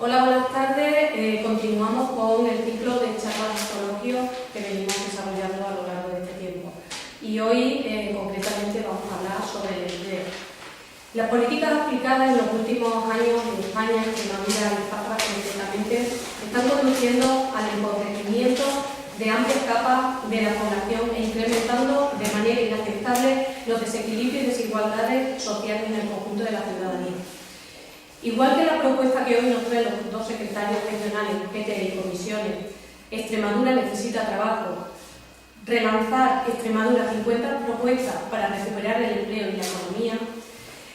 Hola, buenas tardes. Continuamos con el ciclo de charlas de coloquio que venimos desarrollando a lo largo de este tiempo. Y hoy, concretamente, vamos a hablar sobre el empleo. Las políticas aplicadas en los últimos años en España, Extremadura y Zafra concretamente, están conduciendo al empobrecimiento de amplias capas de la población e incrementando de manera inaceptable los desequilibrios y desigualdades sociales en el conjunto de la ciudadanía. Igual que la propuesta que hoy nos traen los dos secretarios regionales, PTE y comisiones, Extremadura necesita trabajo, relanzar Extremadura 50 propuestas para recuperar el empleo y la economía,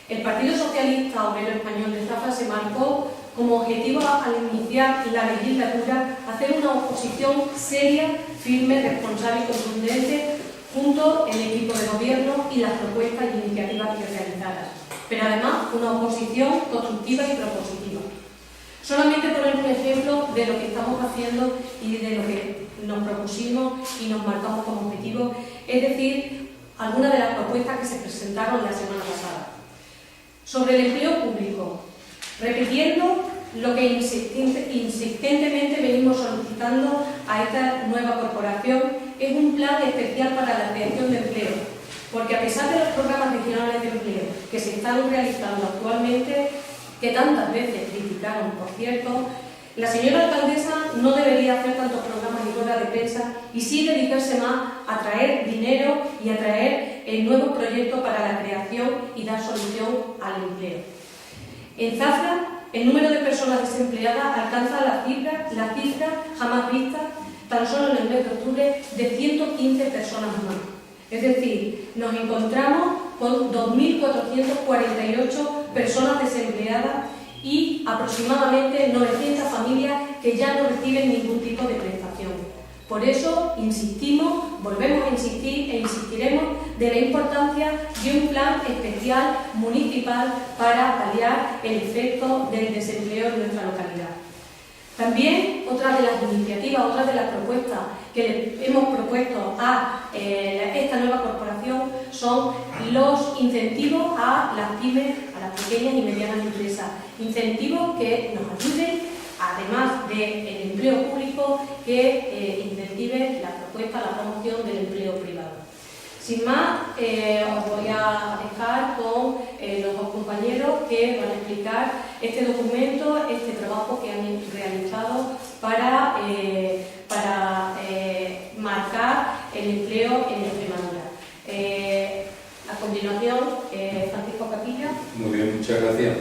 el Partido Socialista Obrero Español de Zafra se marcó como objetivo al iniciar la legislatura hacer una oposición seria, firme, responsable y contundente junto al equipo de gobierno y las propuestas y iniciativas que realizaras, pero además una oposición constructiva y propositiva. Solamente poner un ejemplo de lo que estamos haciendo y de lo que nos propusimos y nos marcamos como objetivo, es decir, algunas de las propuestas que se presentaron la semana pasada. Sobre el empleo público, repitiendo lo que insistentemente venimos solicitando a esta nueva corporación, es un plan especial para la creación de empleo, porque a pesar de los programas regionales de empleo que se están realizando actualmente, que tantas veces criticaron, por cierto, la señora alcaldesa no debería hacer tantos programas y ruedas de prensa y sí dedicarse más a traer dinero y a traer nuevos proyectos para la creación y dar solución al empleo. En Zafra, el número de personas desempleadas alcanza la cifra jamás vista, tan solo en el mes de octubre, de 115 personas más. Es decir, nos encontramos con 2.448 personas desempleadas y aproximadamente 900 familias que ya no reciben ningún tipo de prestación. Por eso insistimos, volvemos a insistir e insistiremos de la importancia de un plan especial municipal para paliar el efecto del desempleo en nuestra localidad. También otra de las iniciativas, otra de las propuestas que le hemos propuesto a esta nueva corporación son los incentivos a las pymes, a las pequeñas y medianas empresas. Incentivos que nos ayuden, además del empleo público, que incentive la propuesta, la promoción del empleo privado. Sin más, os voy a dejar con los dos compañeros que van a explicar este documento, este trabajo que han realizado para marcar el empleo en Extremadura. A continuación, Francisco Capilla. Muy bien, muchas gracias.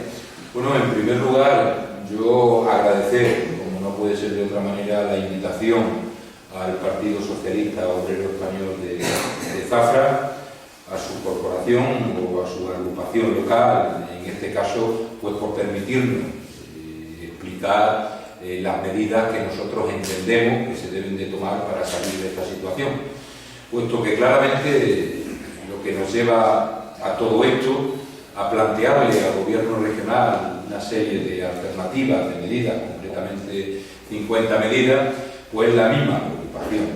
Bueno, en primer lugar, yo agradecer, como no puede ser de otra manera, la invitación al Partido Socialista Obrero Español de Zafra, a su corporación o a su agrupación local, en este caso, pues por permitirnos explicar las medidas que nosotros entendemos que se deben de tomar para salir de esta situación, puesto que claramente lo que nos lleva a todo esto, a plantearle al gobierno regional una serie de alternativas, de medidas, concretamente 50 medidas, pues la misma preocupación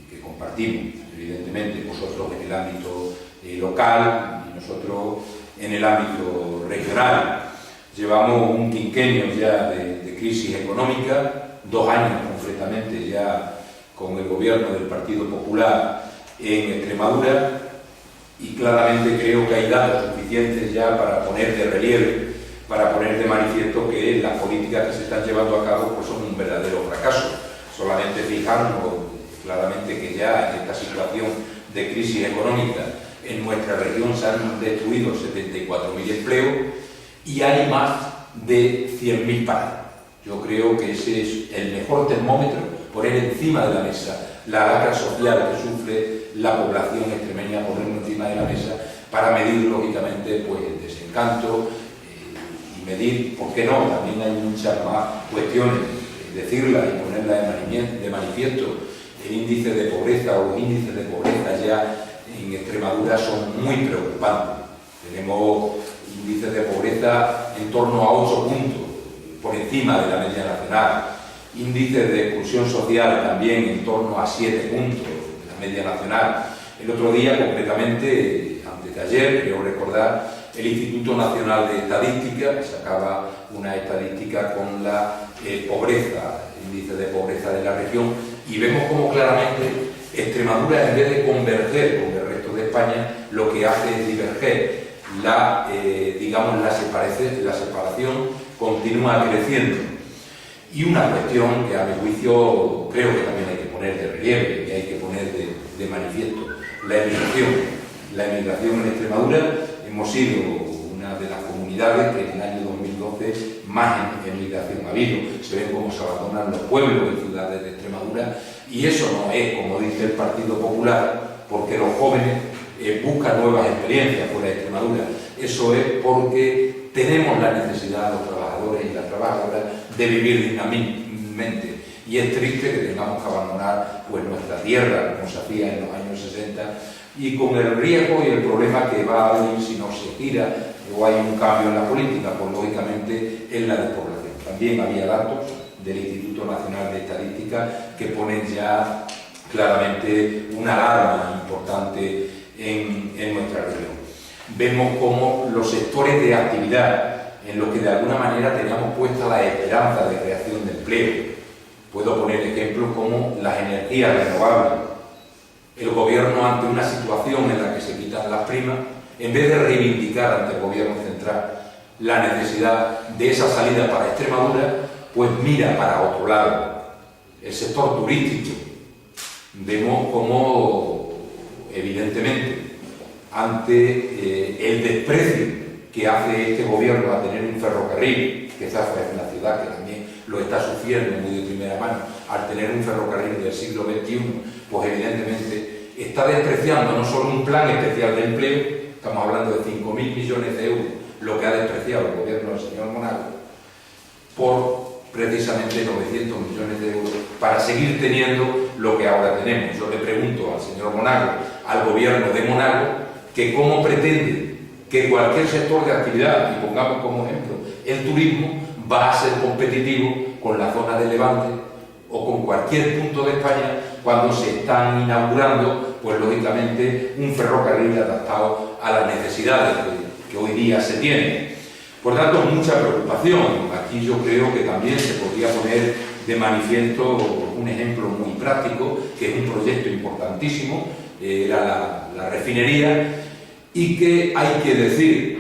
que compartimos, evidentemente, vosotros en el ámbito local y nosotros en el ámbito regional. Llevamos un quinquenio ya de crisis económica, 2 años concretamente ya con el gobierno del Partido Popular en Extremadura, y claramente creo que hay datos suficientes ya para poner de relieve, para poner de manifiesto que las políticas que se están llevando a cabo pues son un verdadero fracaso. Solamente fijarnos claramente que ya en esta situación de crisis económica en nuestra región se han destruido 74.000 empleos y hay más de 100.000 parados. Yo creo que ese es el mejor termómetro, poner encima de la mesa la lacra social que sufre la población extremeña, ponerlo encima de la mesa para medir, lógicamente, pues el desencanto y medir, ¿por qué no? También hay muchas más cuestiones, decirlas y ponerlas de manifiesto. El índice de pobreza o los índices de pobreza ya en Extremadura son muy preocupantes. Tenemos índices de pobreza en torno a 8 puntos, por encima de la media nacional. Índices de exclusión social también en torno a 7 puntos de la media nacional. El otro día, concretamente, antes de ayer, creo recordar, el Instituto Nacional de Estadística sacaba una estadística con la pobreza, el índice de pobreza de la región, y vemos como claramente Extremadura, en vez de converger con el resto de España, lo que hace es diverger. Digamos, la separación continúa creciendo. Y una cuestión que a mi juicio creo que también hay que poner de relieve, que hay que poner de manifiesto: la emigración. La emigración en Extremadura, hemos sido una de las comunidades que en el año 2012 más emigración ha habido. Se ven cómo se abandonan los pueblos y ciudades de Extremadura, y eso no es, como dice el Partido Popular, porque los jóvenes buscan nuevas experiencias fuera de Extremadura. Eso es porque tenemos la necesidad, los trabajadores y las trabajadoras, de vivir dignamente. Y es triste que tengamos que abandonar pues, nuestra tierra, como se hacía en los años 60, y con el riesgo y el problema que va a haber si no se gira o hay un cambio en la política, pues lógicamente en la despoblación. También había datos del Instituto Nacional de Estadística que ponen ya claramente una alarma importante en nuestra región. Vemos como los sectores de actividad en los que de alguna manera teníamos puesta la esperanza de creación de empleo. Puedo poner ejemplos como las energías renovables. El gobierno, ante una situación en la que se quitan las primas, en vez de reivindicar ante el gobierno central la necesidad de esa salida para Extremadura, pues mira para otro lado. El sector turístico. Vemos como, evidentemente, ante el desprecio que hace este gobierno a tener un ferrocarril, que Zafra es una ciudad que también lo está sufriendo muy de primera mano, al tener un ferrocarril del siglo XXI, pues evidentemente está despreciando no solo un plan especial de empleo, estamos hablando de 5.000 millones de euros, lo que ha despreciado el gobierno del señor Monago, por precisamente 900 millones de euros para seguir teniendo lo que ahora tenemos. Yo le pregunto al señor Monago, al gobierno de Monago, que cómo pretende que cualquier sector de actividad, y pongamos como ejemplo el turismo, va a ser competitivo con la zona de Levante o con cualquier punto de España cuando se están inaugurando, pues lógicamente, un ferrocarril adaptado a las necesidades que hoy día se tienen. Por tanto, mucha preocupación. Aquí yo creo que también se podría poner de manifiesto un ejemplo muy práctico, que es un proyecto importantísimo, era la refinería, y que hay que decir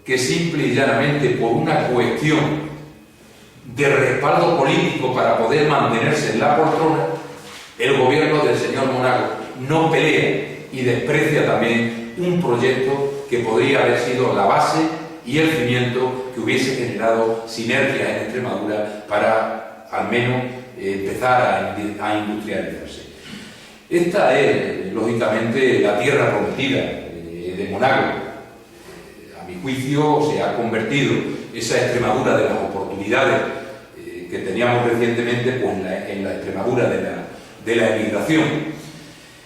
que simple y llanamente por una cuestión de respaldo político para poder mantenerse en la poltrona, el gobierno del señor Monago no pelea y desprecia también un proyecto que podría haber sido la base y el cimiento que hubiese generado sinergias en Extremadura para al menos empezar a industrializarse. Esta es, lógicamente, la tierra prometida de Monago. A mi juicio se ha convertido esa Extremadura de las oportunidades que teníamos recientemente pues, en la Extremadura de la emigración.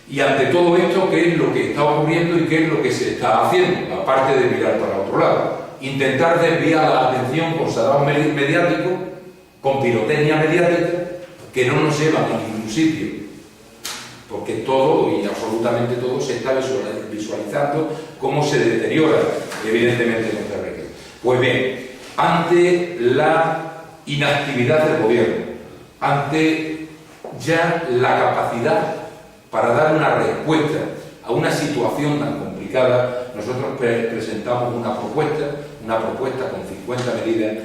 Y ante todo esto, ¿qué es lo que está ocurriendo y qué es lo que se está haciendo? Aparte de mirar para otro lado. Intentar desviar la atención con sarao mediático, con pirotecnia mediática, que no nos llevan a ningún sitio. Porque todo, y absolutamente todo, se está visualizando cómo se deteriora, evidentemente, nuestra región. Pues bien, ante la inactividad del gobierno, ante ya la capacidad para dar una respuesta a una situación tan complicada, nosotros presentamos una propuesta con 50 medidas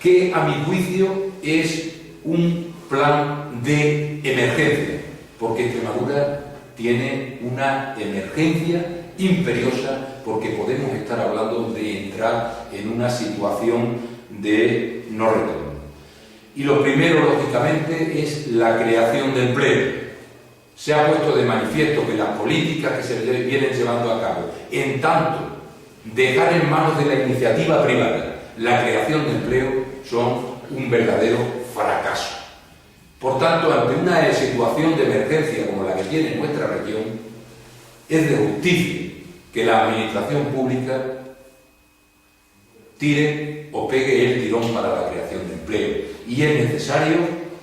que, a mi juicio, es un plan de emergencia, porque Extremadura tiene una emergencia imperiosa, porque podemos estar hablando de entrar en una situación de no retorno. Y lo primero, lógicamente, es la creación de empleo. Se ha puesto de manifiesto que las políticas que se vienen llevando a cabo, en tanto dejar en manos de la iniciativa privada la creación de empleo, son un verdadero fracaso. Por tanto, ante una situación de emergencia como la que tiene nuestra región, es de justicia que la administración pública tire o pegue el tirón para la creación de empleo. Y es necesario,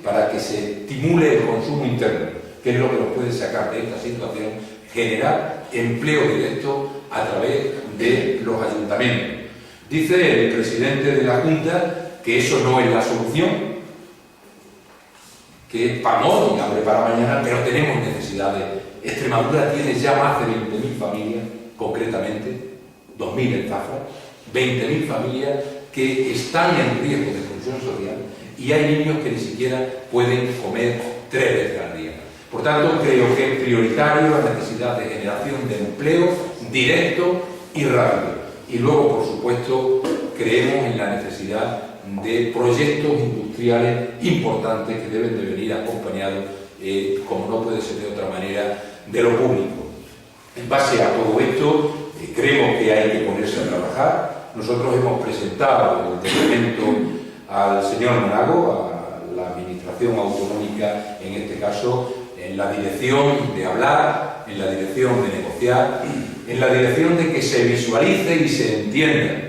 para que se estimule el consumo interno, que es lo que nos puede sacar de esta situación, generar empleo directo a través de los ayuntamientos. Dice el presidente de la Junta que eso no es la solución, que es para hoy, hambre para mañana, pero tenemos necesidades. Extremadura tiene ya más de 20.000 familias, concretamente 2.000 en Zafra, 20.000 familias que están en riesgo de exclusión social y hay niños que ni siquiera pueden comer 3 veces al día. Por tanto, creo que es prioritario la necesidad de generación de empleo directo y rápido. Y luego, por supuesto, creemos en la necesidad de proyectos industriales importantes que deben de venir acompañados, como no puede ser de otra manera, de lo público. En base a todo esto, creemos que hay que ponerse a trabajar. Nosotros hemos presentado el documento al señor Monago, a la Administración Autonómica, en este caso, en la dirección de hablar, en la dirección de negociar, en la dirección de que se visualice y se entienda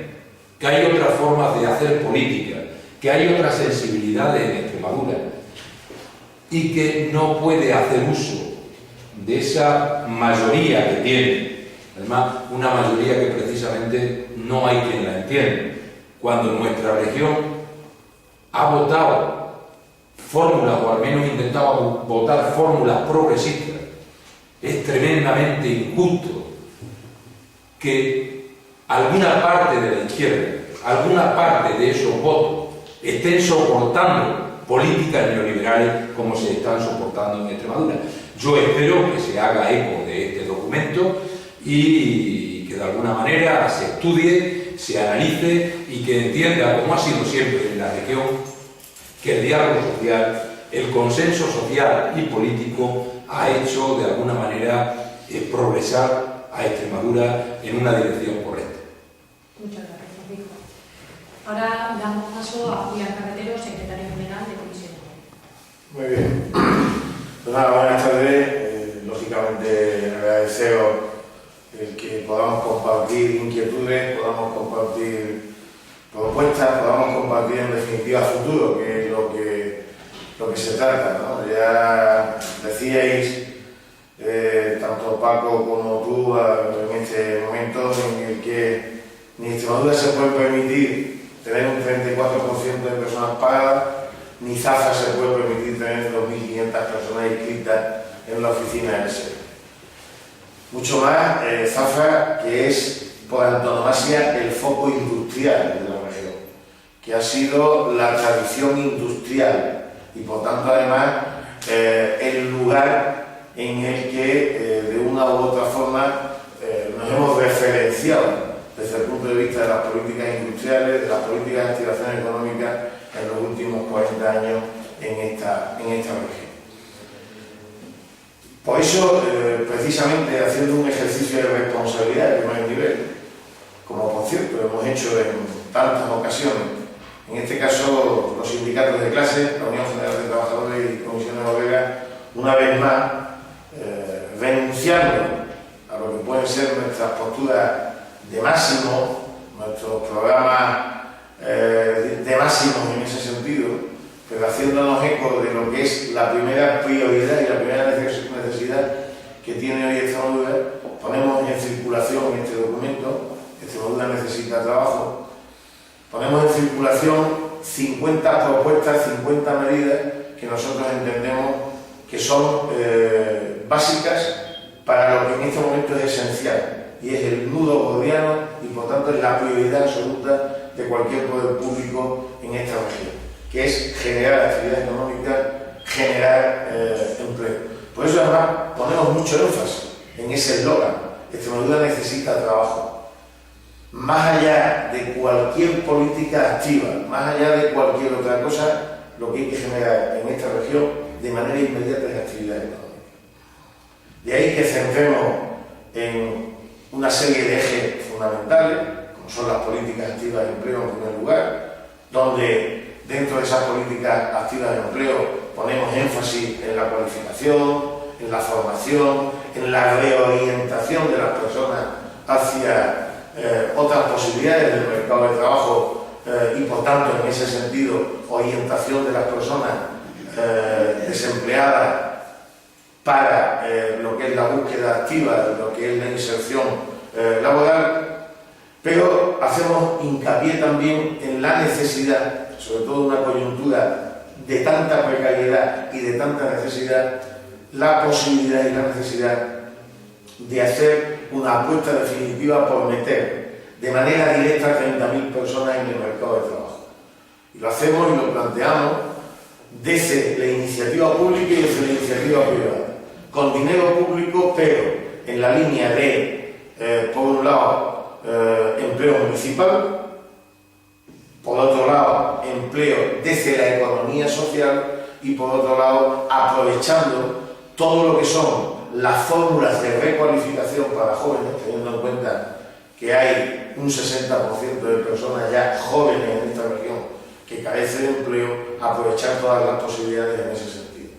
que hay otras formas de hacer política, que hay otras sensibilidades en Extremadura y que no puede hacer uso de esa mayoría que tiene, además una mayoría que precisamente no hay quien la entienda, cuando nuestra región ha votado fórmulas, o al menos intentado votar fórmulas progresistas. Es tremendamente injusto que alguna parte de la izquierda, alguna parte de esos votos, estén soportando políticas neoliberales como se están soportando en Extremadura. Yo espero que se haga eco de este documento y que de alguna manera se estudie, se analice y que entienda, como ha sido siempre en la región, que el diálogo social, el consenso social y político ha hecho de alguna manera progresar a Extremadura en una dirección correcta. Muchas gracias, Francisco. Ahora damos paso a Julián Carretero, secretario general de Comisión. Muy bien. Pues nada, buenas tardes. Lógicamente agradeceros el que podamos compartir inquietudes, podamos compartir propuestas, podamos compartir en definitiva futuro, que es lo que se trata, ¿no? Ya decíais, tanto Paco como tú, en este momento en el que ni Extremadura se puede permitir tener un 34% de personas pagadas, ni Zafra se puede permitir tener 2.500 personas inscritas en la oficina del SER. Mucho más Zafra, que es por antonomasia el foco industrial de la región, que ha sido la tradición industrial y por tanto además el lugar en el que de una u otra forma nos hemos referenciado desde el punto de vista de las políticas industriales, de las políticas de activación económica en los últimos 40 años en esta región. Por eso, precisamente haciendo un ejercicio de responsabilidad de primer nivel, como por cierto hemos hecho en tantas ocasiones, en este caso los sindicatos de clase, la Unión General de Trabajadores y Comisiones Obreras, una vez más renunciando a lo que pueden ser nuestras posturas de máximo, nuestros programas de máximos en ese sentido, pero haciéndonos eco de lo que es la primera prioridad y la primera necesidad que tiene hoy Extremadura. Ponemos en circulación este documento. Extremadura necesita trabajo. Ponemos en circulación 50 propuestas, 50 medidas que nosotros entendemos que son básicas para lo que en este momento es esencial, y es el nudo gordiano y por tanto es la prioridad absoluta de cualquier poder público en esta región, que es generar actividad económica, generar empleo. Por eso además ponemos mucho énfasis en ese eslogan: Extremadura necesita trabajo. Más allá de cualquier política activa, más allá de cualquier otra cosa, lo que hay que generar en esta región de manera inmediata es actividad económica. De ahí que centremos en una serie de ejes fundamentales, como son las políticas activas de empleo en primer lugar, donde dentro de esas políticas activas de empleo ponemos énfasis en la cualificación, en la formación, en la reorientación de las personas hacia otras posibilidades del mercado de trabajo y por tanto en ese sentido orientación de las personas desempleadas para lo que es la búsqueda activa, lo que es la inserción laboral, pero hacemos hincapié también en la necesidad, sobre todo en una coyuntura de tanta precariedad y de tanta necesidad, la posibilidad y la necesidad de hacer una apuesta definitiva por meter de manera directa a 30.000 personas en el mercado de trabajo. Y lo hacemos y lo planteamos desde la iniciativa pública y desde la iniciativa privada, con dinero público, pero en la línea de, por un lado, empleo municipal, por otro lado, empleo desde la economía social y por otro lado, aprovechando todo lo que son las fórmulas de recualificación para jóvenes, teniendo en cuenta que hay un 60% de personas ya jóvenes en esta región que carecen de empleo, aprovechar todas las posibilidades en ese sentido.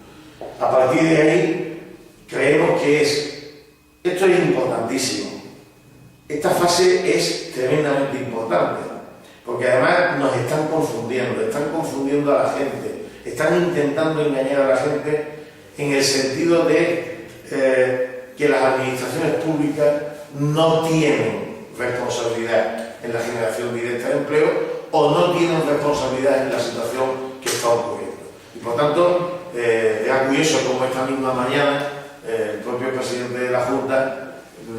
A partir de ahí, creemos que esto es importantísimo. Esta fase es tremendamente importante, porque además nos están confundiendo a la gente, están intentando engañar a la gente en el sentido de que las administraciones públicas no tienen responsabilidad en la generación directa de empleo o no tienen responsabilidad en la situación que está ocurriendo. Y por tanto, era curioso como esta misma mañana el propio presidente de la Junta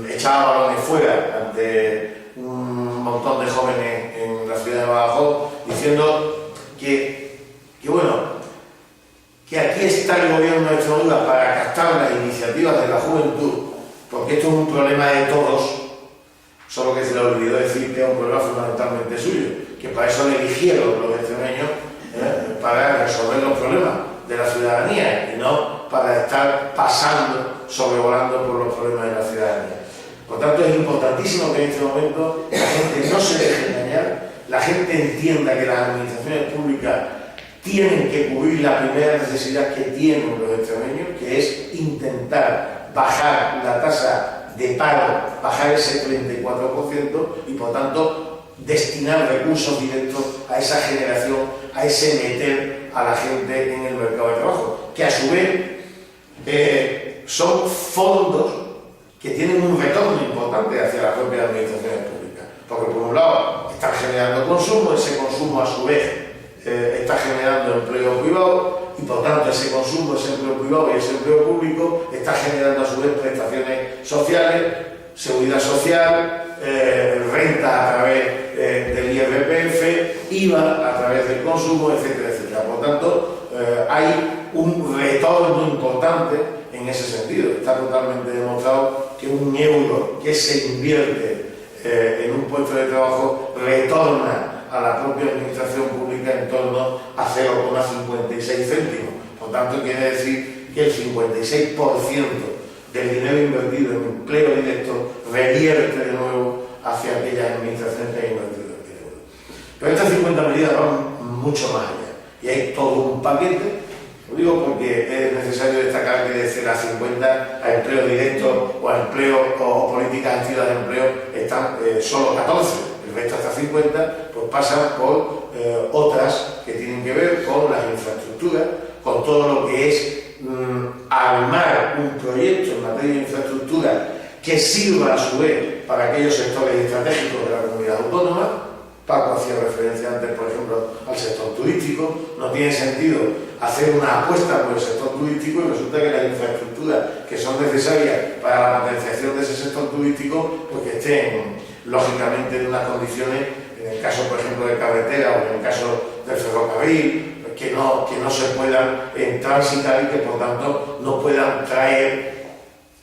echaba balones fuera ante un montón de jóvenes en la ciudad de Badajoz diciendo que aquí está el gobierno de Extremadura para captar las iniciativas de la juventud, porque esto es un problema de todos, solo que se le olvidó decir que es un problema fundamentalmente suyo, que para eso le eligieron los extremeños para resolver los problemas de la ciudadanía y no para estar pasando, sobrevolando por los problemas de la ciudadanía. Por tanto, es importantísimo que en este momento la gente no se deje engañar, la gente entienda que las administraciones públicas tienen que cubrir la primera necesidad que tienen los extremeños, que es intentar bajar la tasa de paro, bajar ese 34% y por tanto destinar recursos directos a esa generación, a ese meter a la gente en el mercado de trabajo, que a su vez son fondos que tienen un retorno importante hacia las propias administraciones públicas, porque por un lado están generando consumo, ese consumo a su vez está generando empleo privado y por tanto ese consumo, ese empleo privado y ese empleo público está generando a su vez prestaciones sociales, seguridad social, renta a través del IRPF, IVA a través del consumo, etcétera, etcétera. Por tanto, hay un retorno importante en ese sentido. Está totalmente demostrado que un euro que se invierte en un puesto de trabajo retorna a la propia administración pública en torno a 0,56 céntimos. Por tanto, quiere decir que el 56% del dinero invertido en empleo directo revierte de nuevo hacia aquellas administraciones que han invertido en dinero. Pero estas 50 medidas van mucho más allá. Y hay todo un paquete. Lo digo porque es necesario destacar que desde las 50 a empleo directo o a empleo o políticas activas de empleo están solo 14. El resto hasta 50 pues pasan por otras que tienen que ver con las infraestructuras, con todo lo que es armar un proyecto en materia de infraestructura que sirva a su vez para aquellos sectores estratégicos de la comunidad autónoma. Paco hacía referencia antes, por ejemplo, al sector turístico. No tiene sentido hacer una apuesta por el sector turístico y resulta que las infraestructuras que son necesarias para la potenciación de ese sector turístico pues que estén lógicamente en unas condiciones, en el caso por ejemplo de carretera o en el caso del ferrocarril, que no se puedan transitar y que por tanto no puedan traer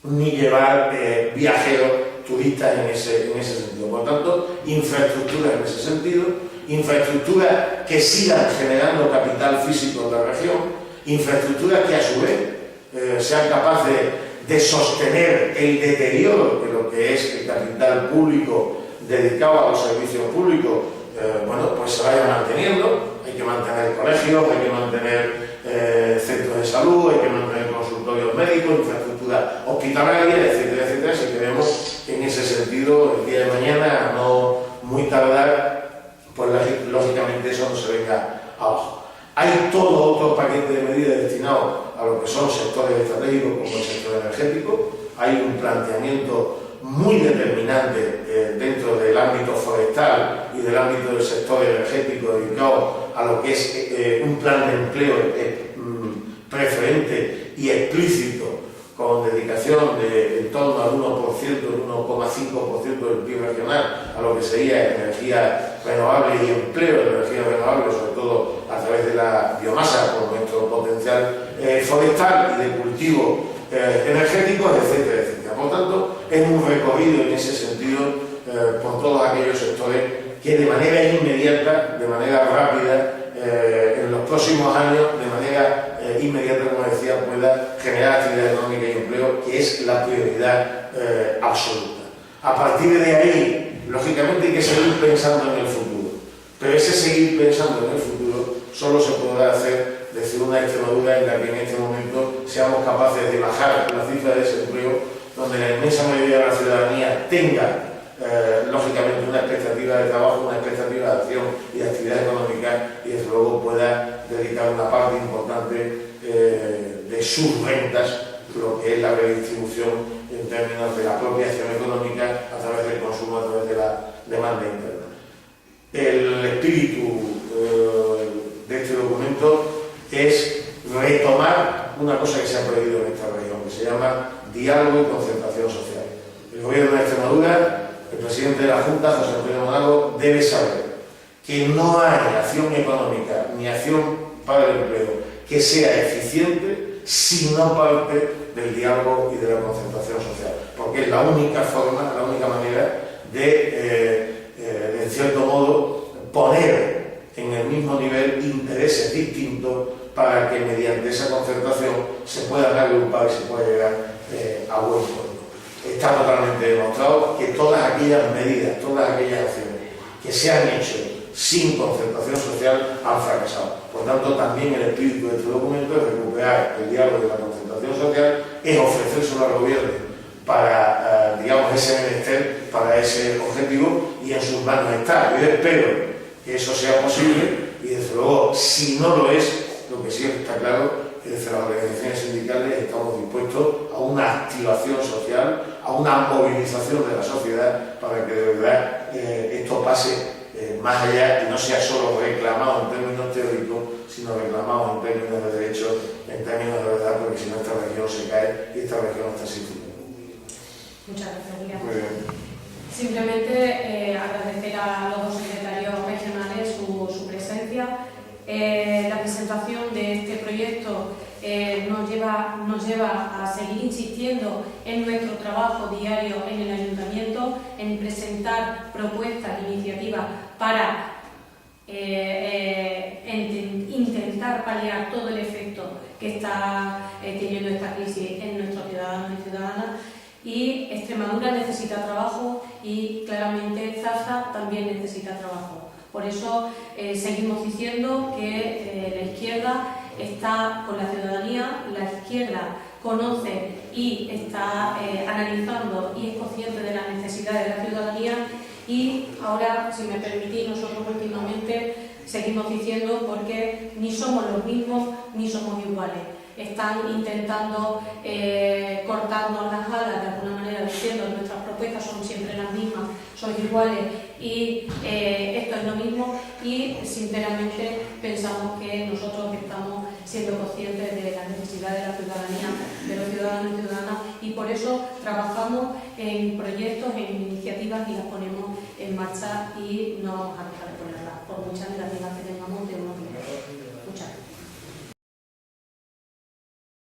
ni llevar viajeros, turistas en ese sentido. Por tanto, infraestructura en ese sentido, infraestructuras que sigan generando capital físico en la región, infraestructuras que a su vez sean capaces de sostener el deterioro de lo que es el capital público dedicado a los servicios públicos, pues se vaya manteniendo. Hay que mantener colegios, hay que mantener centros de salud, hay que mantener consultorios médicos, infraestructura hospitalaria, etcétera, etcétera. Si queremos en ese sentido el día de mañana, no muy tardar, pues lógicamente eso no se venga abajo. Hay todo otro paquete de medidas destinados a lo que son sectores estratégicos como el sector energético. Hay un planteamiento muy determinante dentro del ámbito forestal y del ámbito del sector energético dedicado a lo que es un plan de empleo preferente y explícito, con dedicación de en torno al 1%, 1,5% del PIB regional a lo que sería energía renovable y empleo de energía renovable, sobre todo a través de la biomasa, por nuestro potencial forestal y de cultivo energéticos, etcétera, etcétera. Por tanto, es un recorrido en ese sentido por todos aquellos sectores que de manera inmediata, de manera rápida, en los próximos años, de manera inmediata, como decía, pueda generar actividad económica y empleo, que es la prioridad absoluta. A partir de ahí, lógicamente hay que seguir pensando en el futuro, pero ese seguir pensando en el futuro solo se podrá hacer desde una Extremadura en la que en este momento seamos capaces de bajar la cifra de desempleo, donde la inmensa mayoría de la ciudadanía tenga lógicamente una expectativa de trabajo, una expectativa de acción y de actividad económica, y desde luego pueda dedicar una parte importante de sus rentas, lo que es la redistribución en términos de la propia acción económica a través del consumo, a través de la demanda interna. El espíritu de este documento es retomar una cosa que se ha perdido en esta región, que se llama diálogo y concertación social. El Gobierno de Extremadura, el presidente de la Junta, José Antonio Monago, debe saber que no hay acción económica ni acción para el empleo que sea eficiente si no parte del diálogo y de la concertación social, porque es la única forma, la única manera de, en cierto modo, poner en el mismo nivel intereses distintos para que mediante esa concertación se puedan agrupar y se pueda llegar a buen puerto. Está totalmente demostrado que todas aquellas medidas, todas aquellas acciones que se han hecho sin concertación social han fracasado. Por tanto, también el espíritu de este documento es recuperar el diálogo de la concertación social, es ofrecérselo al gobierno para, digamos, ese menester, para ese objetivo, y en sus manos está. Yo espero que eso sea posible, y desde luego, si no lo es, lo que sí está claro, que desde las organizaciones sindicales estamos dispuestos a una activación social, a una movilización de la sociedad para que de verdad esto pase más allá y no sea solo reclamado en términos teóricos, sino reclamado en términos de derechos, en términos de verdad, porque si no esta región se cae y esta región está sin futuro. Muchas gracias, Miguel. Muy bien. Simplemente agradecer a los dos secretarios regionales su presencia. La presentación de este proyecto nos lleva a seguir insistiendo en nuestro trabajo diario en el Ayuntamiento, en presentar propuestas, iniciativas para intentar paliar todo el efecto que está teniendo esta crisis en nuestros ciudadanos y ciudadanas. Y Extremadura necesita trabajo y claramente Zaza también necesita trabajo. Por eso seguimos diciendo que la izquierda está con la ciudadanía, la izquierda conoce y está analizando y es consciente de las necesidades de la ciudadanía, y ahora, si me permitís, nosotros últimamente seguimos diciendo porque ni somos los mismos ni somos iguales. Están intentando cortarnos las alas de alguna manera, diciendo que nuestras propuestas son siempre las mismas, son iguales y esto es lo mismo, y sinceramente pensamos que nosotros estamos siendo conscientes de las necesidades de la ciudadanía, de los ciudadanos y ciudadanas, y por eso trabajamos en proyectos, en iniciativas y las ponemos en marcha y no vamos a dejar de ponerlas, por muchas negativas que tengamos de unos